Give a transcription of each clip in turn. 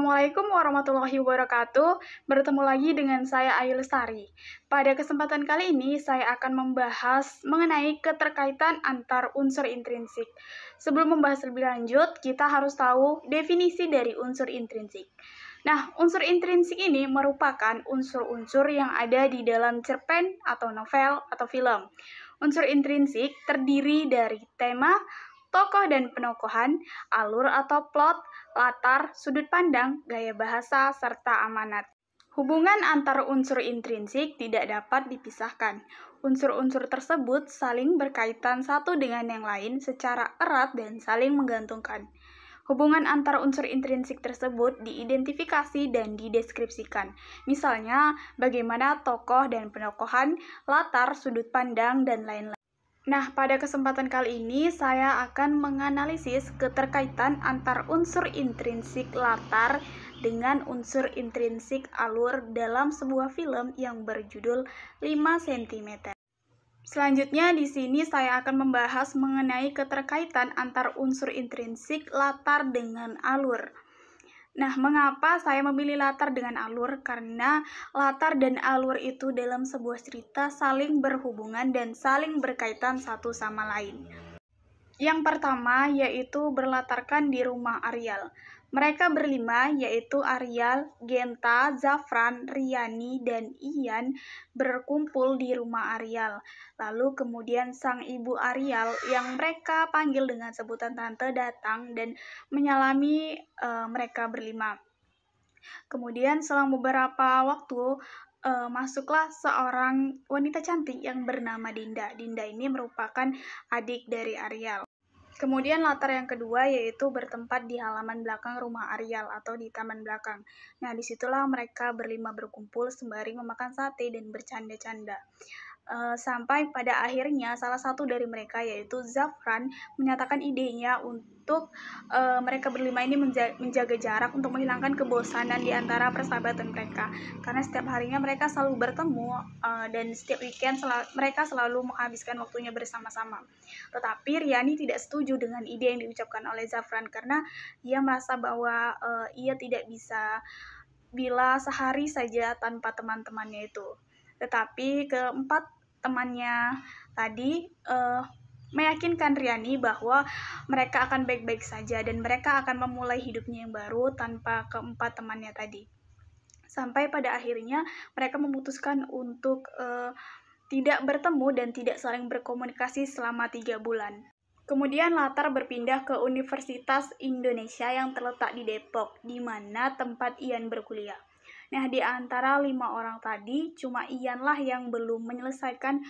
Assalamualaikum warahmatullahi wabarakatuh. Bertemu lagi dengan saya Ayu Lestari. Pada kesempatan kali ini saya akan membahas mengenai keterkaitan antar unsur intrinsik. Sebelum membahas lebih lanjut, kita harus tahu definisi dari unsur intrinsik. Nah, unsur intrinsik ini merupakan unsur-unsur yang ada di dalam cerpen atau novel atau film. Unsur intrinsik terdiri dari tema, tokoh dan penokohan, alur atau plot, latar, sudut pandang, gaya bahasa, serta amanat. Hubungan antar unsur intrinsik tidak dapat dipisahkan. Unsur-unsur tersebut saling berkaitan satu dengan yang lain secara erat dan saling menggantungkan. Hubungan antar unsur intrinsik tersebut diidentifikasi dan dideskripsikan. Misalnya, bagaimana tokoh dan penokohan, latar, sudut pandang, dan lain-lain. Nah, pada kesempatan kali ini saya akan menganalisis keterkaitan antar unsur intrinsik latar dengan unsur intrinsik alur dalam sebuah film yang berjudul 5 cm. Selanjutnya di sini saya akan membahas mengenai keterkaitan antar unsur intrinsik latar dengan alur. Nah, mengapa saya memilih latar dengan alur? Karena latar dan alur itu dalam sebuah cerita saling berhubungan dan saling berkaitan satu sama lain. Yang pertama yaitu berlatarkan di rumah Aryal. Mereka berlima yaitu Aryal, Genta, Zafran, Riani, dan Ian berkumpul di rumah Aryal. Lalu kemudian sang ibu Aryal yang mereka panggil dengan sebutan tante datang dan menyalami mereka berlima. Kemudian selang beberapa waktu masuklah seorang wanita cantik yang bernama Dinda. Dinda ini merupakan adik dari Aryal. Kemudian latar yang kedua yaitu bertempat di halaman belakang rumah Aryal atau di taman belakang. Nah, disitulah mereka berlima berkumpul sembari memakan sate dan bercanda-canda. Sampai pada akhirnya salah satu dari mereka yaitu Zafran menyatakan idenya untuk mereka berlima ini menjaga jarak untuk menghilangkan kebosanan di antara persahabatan mereka, karena setiap harinya mereka selalu bertemu dan setiap weekend mereka selalu menghabiskan waktunya bersama-sama. Tetapi Riani tidak setuju dengan ide yang diucapkan oleh Zafran karena ia merasa bahwa ia tidak bisa bila sehari saja tanpa teman-temannya itu. Tetapi keempat temannya tadi meyakinkan Riani bahwa mereka akan baik-baik saja dan mereka akan memulai hidupnya yang baru tanpa keempat temannya tadi. Sampai pada akhirnya mereka memutuskan untuk tidak bertemu dan tidak saling berkomunikasi selama 3 bulan. Kemudian latar berpindah ke Universitas Indonesia yang terletak di Depok, di mana tempat Ian berkuliah. Nah, di antara 5 orang tadi, cuma Ianlah yang belum menyelesaikan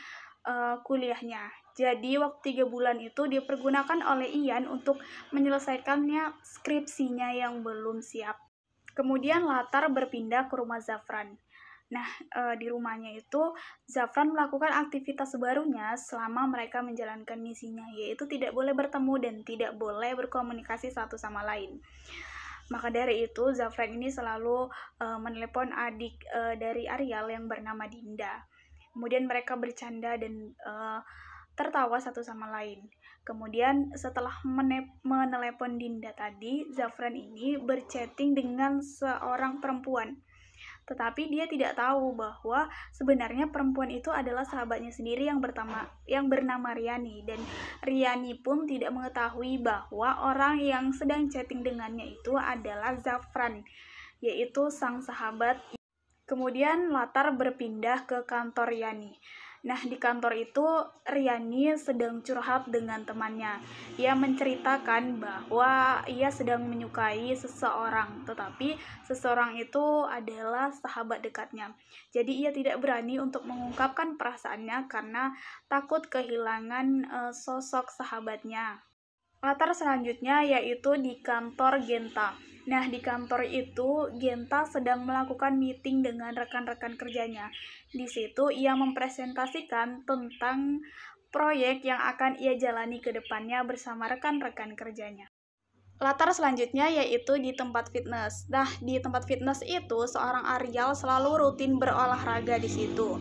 kuliahnya. Jadi, waktu 3 bulan itu dipergunakan oleh Ian untuk menyelesaikannya skripsinya yang belum siap. Kemudian latar berpindah ke rumah Zafran. Nah, di rumahnya itu Zafran melakukan aktivitas barunya selama mereka menjalankan misinya, yaitu tidak boleh bertemu dan tidak boleh berkomunikasi satu sama lain. Maka dari itu Zafran ini selalu menelepon adik dari Aryal yang bernama Dinda. Kemudian mereka bercanda dan tertawa satu sama lain. Kemudian setelah menelepon Dinda tadi, Zafran ini berchatting dengan seorang perempuan. Tetapi dia tidak tahu bahwa sebenarnya perempuan itu adalah sahabatnya sendiri yang bernama Riani, dan Riani pun tidak mengetahui bahwa orang yang sedang chatting dengannya itu adalah Zafran, yaitu sang sahabat. Kemudian latar berpindah ke kantor Riani. Nah, di kantor itu Riani sedang curhat dengan temannya. Ia menceritakan bahwa ia sedang menyukai seseorang, tetapi seseorang itu adalah sahabat dekatnya. Jadi ia tidak berani untuk mengungkapkan perasaannya karena takut kehilangan sosok sahabatnya. Latar selanjutnya yaitu di kantor Genta. Nah, di kantor itu Genta sedang melakukan meeting dengan rekan-rekan kerjanya. Di situ ia mempresentasikan tentang proyek yang akan ia jalani ke depannya bersama rekan-rekan kerjanya. Latar selanjutnya yaitu di tempat fitness. Nah, di tempat fitness itu seorang Ariel selalu rutin berolahraga di situ.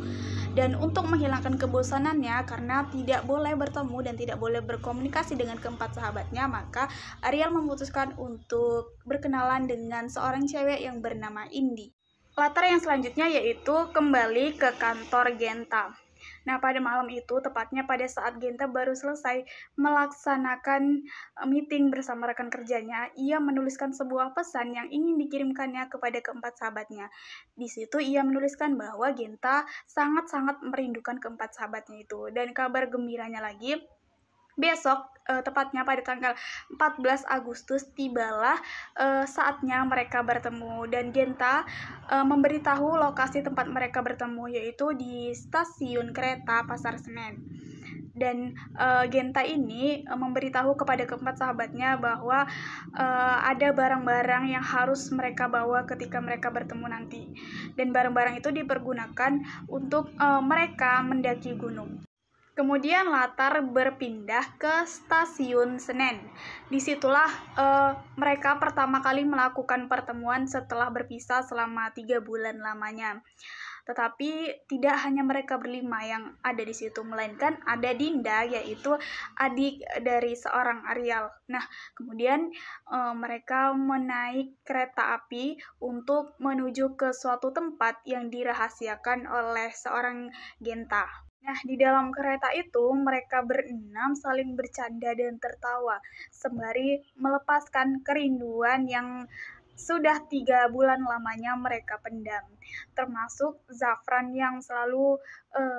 Dan untuk menghilangkan kebosanannya karena tidak boleh bertemu dan tidak boleh berkomunikasi dengan keempat sahabatnya, maka Ariel memutuskan untuk berkenalan dengan seorang cewek yang bernama Indi. Latar yang selanjutnya yaitu kembali ke kantor Genta. Nah, pada malam itu, tepatnya pada saat Genta baru selesai melaksanakan meeting bersama rekan kerjanya, ia menuliskan sebuah pesan yang ingin dikirimkannya kepada keempat sahabatnya. Di situ ia menuliskan bahwa Genta sangat-sangat merindukan keempat sahabatnya itu. Dan kabar gembiranya lagi, besok, tepatnya pada tanggal 14 Agustus, tibalah saatnya mereka bertemu. Dan Genta memberitahu lokasi tempat mereka bertemu, yaitu di stasiun kereta Pasar Senen. Dan Genta ini memberitahu kepada keempat sahabatnya bahwa ada barang-barang yang harus mereka bawa ketika mereka bertemu nanti. Dan barang-barang itu dipergunakan untuk mereka mendaki gunung. Kemudian latar berpindah ke stasiun Senen. Disitulah mereka pertama kali melakukan pertemuan setelah berpisah selama 3 bulan lamanya. Tetapi tidak hanya mereka berlima yang ada di situ, melainkan ada Dinda, yaitu adik dari seorang Ariel. Nah, kemudian mereka menaik kereta api untuk menuju ke suatu tempat yang dirahasiakan oleh seorang Genta. Nah, di dalam kereta itu mereka berenam saling bercanda dan tertawa sembari melepaskan kerinduan yang sudah 3 bulan lamanya mereka pendam, termasuk Zafran yang selalu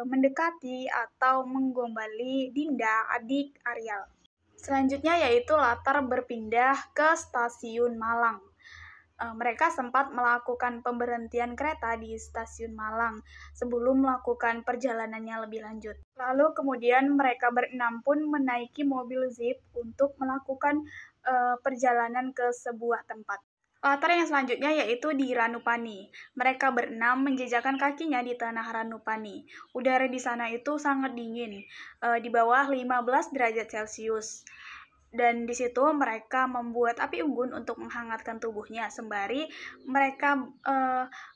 mendekati atau menggombali Dinda, adik Ariel. Selanjutnya yaitu latar berpindah ke stasiun Malang. Mereka sempat melakukan pemberhentian kereta di stasiun Malang sebelum melakukan perjalanannya lebih lanjut. Lalu kemudian mereka berenam pun menaiki mobil Jeep untuk melakukan perjalanan ke sebuah tempat. Latar yang selanjutnya yaitu di Ranupani. Mereka berenam menjejakkan kakinya di tanah Ranupani. Udara di sana itu sangat dingin, di bawah 15 derajat Celcius. Dan di situ mereka membuat api unggun untuk menghangatkan tubuhnya, sembari mereka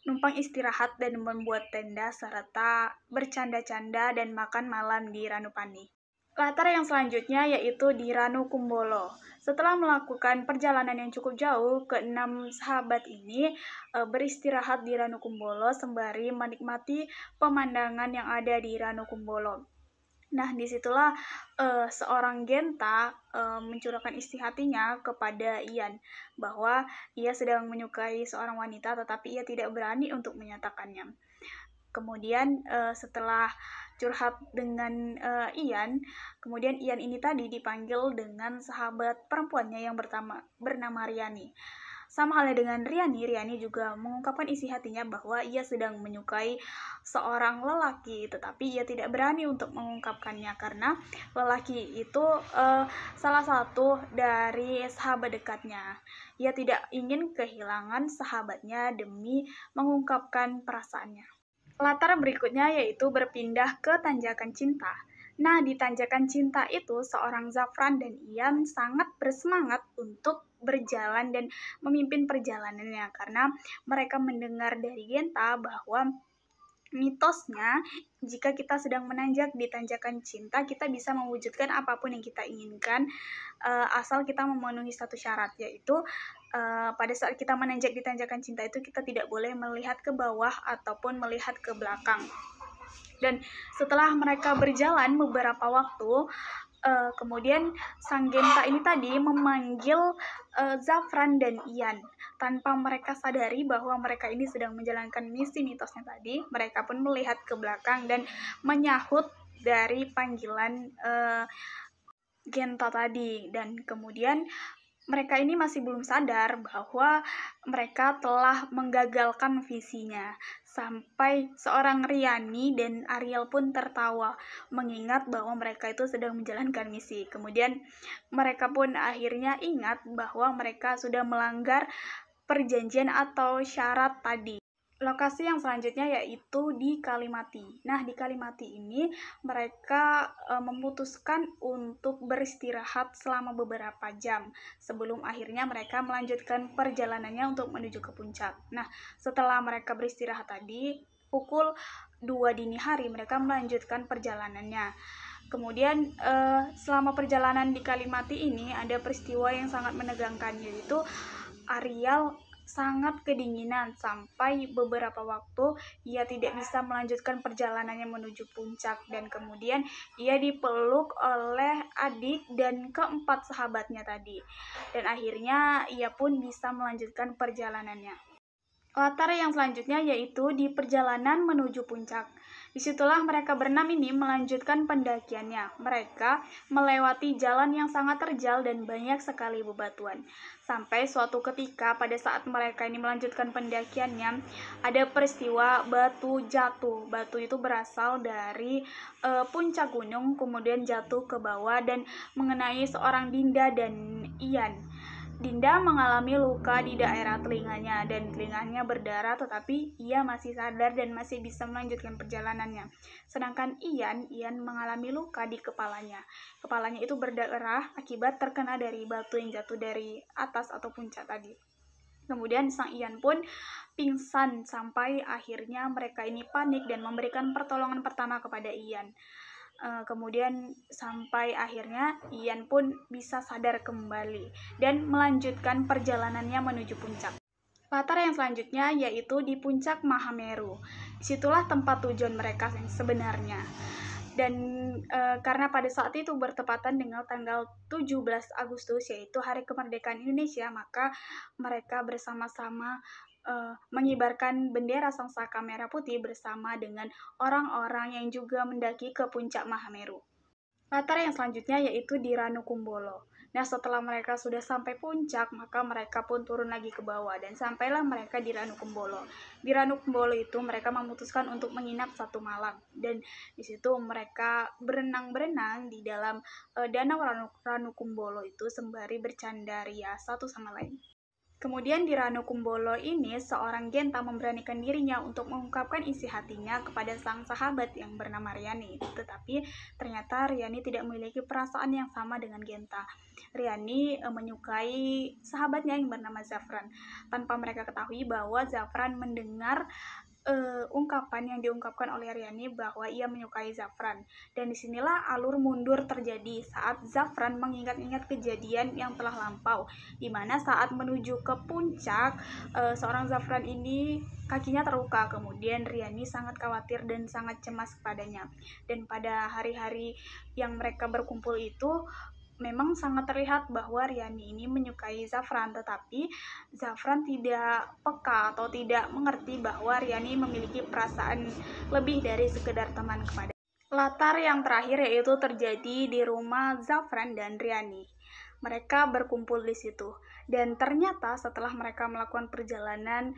numpang istirahat dan membuat tenda serta bercanda-canda dan makan malam di Ranupani. Latar yang selanjutnya yaitu di Ranukumbolo. Setelah melakukan perjalanan yang cukup jauh, keenam sahabat ini beristirahat di Ranukumbolo sembari menikmati pemandangan yang ada di Ranukumbolo. Nah, disitulah seorang Genta mencurahkan isi hatinya kepada Ian, bahwa ia sedang menyukai seorang wanita tetapi ia tidak berani untuk menyatakannya. Kemudian setelah curhat dengan Ian, kemudian Ian ini tadi dipanggil dengan sahabat perempuannya yang bernama Riani. Sama halnya dengan Riani juga mengungkapkan isi hatinya bahwa ia sedang menyukai seorang lelaki, tetapi ia tidak berani untuk mengungkapkannya karena lelaki itu salah satu dari sahabat dekatnya. Ia tidak ingin kehilangan sahabatnya demi mengungkapkan perasaannya. Latar berikutnya yaitu berpindah ke Tanjakan Cinta. Nah, di Tanjakan Cinta itu seorang Zafran dan Ian sangat bersemangat untuk berjalan dan memimpin perjalanannya karena mereka mendengar dari Genta bahwa mitosnya jika kita sedang menanjak di Tanjakan Cinta, kita bisa mewujudkan apapun yang kita inginkan asal kita memenuhi satu syarat, yaitu pada saat kita menanjak di Tanjakan Cinta itu kita tidak boleh melihat ke bawah ataupun melihat ke belakang. Dan setelah mereka berjalan beberapa waktu, kemudian sang Genta ini tadi memanggil Zafran dan Ian. Tanpa mereka sadari bahwa mereka ini sedang menjalankan misi mitosnya tadi, mereka pun melihat ke belakang dan menyahut dari panggilan Genta tadi. Dan kemudian mereka ini masih belum sadar bahwa mereka telah menggagalkan visinya. Sampai seorang Riani dan Ariel pun tertawa mengingat bahwa mereka itu sedang menjalankan misi. Kemudian mereka pun akhirnya ingat bahwa mereka sudah melanggar perjanjian atau syarat tadi. Lokasi yang selanjutnya yaitu di Kalimati. Nah, di Kalimati ini mereka memutuskan untuk beristirahat selama beberapa jam sebelum akhirnya mereka melanjutkan perjalanannya untuk menuju ke puncak. Nah, setelah mereka beristirahat tadi, pukul 2 dini hari mereka melanjutkan perjalanannya. Kemudian selama perjalanan di Kalimati ini ada peristiwa yang sangat menegangkan, yaitu Ariel sangat kedinginan sampai beberapa waktu ia tidak bisa melanjutkan perjalanannya menuju puncak, dan kemudian ia dipeluk oleh adik dan keempat sahabatnya tadi, dan akhirnya ia pun bisa melanjutkan perjalanannya. Latar yang selanjutnya yaitu di perjalanan menuju puncak. Disitulah mereka berenam ini melanjutkan pendakiannya. Mereka melewati jalan yang sangat terjal dan banyak sekali bebatuan. Sampai suatu ketika pada saat mereka ini melanjutkan pendakiannya, ada peristiwa batu jatuh. Batu itu berasal dari puncak gunung, kemudian jatuh ke bawah dan mengenai seorang Dinda dan Ian. Dinda mengalami luka di daerah telinganya dan telinganya berdarah, tetapi ia masih sadar dan masih bisa melanjutkan perjalanannya. Sedangkan Ian mengalami luka di kepalanya. Kepalanya itu berdarah akibat terkena dari batu yang jatuh dari atas atau puncak tadi. Kemudian sang Ian pun pingsan sampai akhirnya mereka ini panik dan memberikan pertolongan pertama kepada Ian. Kemudian sampai akhirnya Ian pun bisa sadar kembali dan melanjutkan perjalanannya menuju puncak. Latar yang selanjutnya yaitu di puncak Mahameru. Disitulah tempat tujuan mereka yang sebenarnya. Dan karena pada saat itu bertepatan dengan tanggal 17 Agustus yaitu Hari Kemerdekaan Indonesia, maka mereka bersama-sama mengibarkan bendera Sangsaka Merah Putih bersama dengan orang-orang yang juga mendaki ke puncak Mahameru. Latar yang selanjutnya yaitu di Ranukumbolo. Nah, setelah mereka sudah sampai puncak, maka mereka pun turun lagi ke bawah dan sampailah mereka di Ranukumbolo. Di Ranukumbolo itu mereka memutuskan untuk menginap 1 malam, dan di situ mereka berenang-berenang di dalam danau Ranukumbolo itu sembari bercanda ria satu sama lain. Kemudian di Ranukumbolo ini, seorang Genta memberanikan dirinya untuk mengungkapkan isi hatinya kepada sang sahabat yang bernama Riani. Tetapi ternyata Riani tidak memiliki perasaan yang sama dengan Genta. Riani menyukai sahabatnya yang bernama Zafran, tanpa mereka ketahui bahwa Zafran mendengar ungkapan yang diungkapkan oleh Riani bahwa ia menyukai Zafran. Dan disinilah alur mundur terjadi saat Zafran mengingat-ingat kejadian yang telah lampau, di mana saat menuju ke puncak seorang Zafran ini kakinya terluka. Kemudian Riani sangat khawatir dan sangat cemas kepadanya. Dan pada hari-hari yang mereka berkumpul itu memang sangat terlihat bahwa Riani ini menyukai Zafran, tetapi Zafran tidak peka atau tidak mengerti bahwa Riani memiliki perasaan lebih dari sekedar teman kepada. Latar yang terakhir yaitu terjadi di rumah Zafran dan Riani. Mereka berkumpul di situ, dan ternyata setelah mereka melakukan perjalanan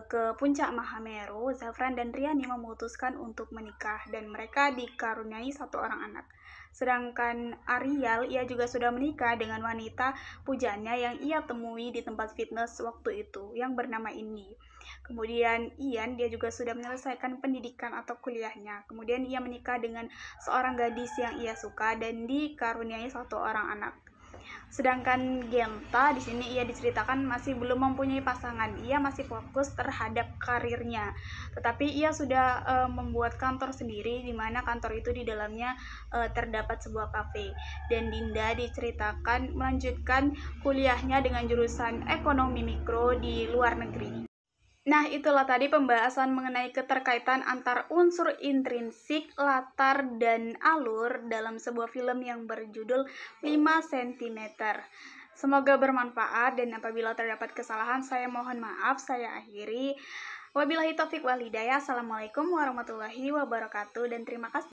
ke puncak Mahameru, Zafran dan Riani memutuskan untuk menikah dan mereka dikaruniai 1 orang anak. Sedangkan Ariel, ia juga sudah menikah dengan wanita pujaannya yang ia temui di tempat fitness waktu itu yang bernama Indi. Kemudian Ian, dia juga sudah menyelesaikan pendidikan atau kuliahnya. Kemudian ia menikah dengan seorang gadis yang ia suka dan dikaruniai 1 orang anak. Sedangkan Genta di sini ia diceritakan masih belum mempunyai pasangan. Ia masih fokus terhadap karirnya. Tetapi ia sudah membuat kantor sendiri, di mana kantor itu di dalamnya terdapat sebuah kafe. Dan Dinda diceritakan melanjutkan kuliahnya dengan jurusan ekonomi mikro di luar negeri. Nah, itulah tadi pembahasan mengenai keterkaitan antar unsur intrinsik, latar, dan alur dalam sebuah film yang berjudul 5 cm. Semoga bermanfaat, dan apabila terdapat kesalahan saya mohon maaf. Saya akhiri. Wabillahi taufik wal hidayah. Assalamualaikum warahmatullahi wabarakatuh, dan terima kasih.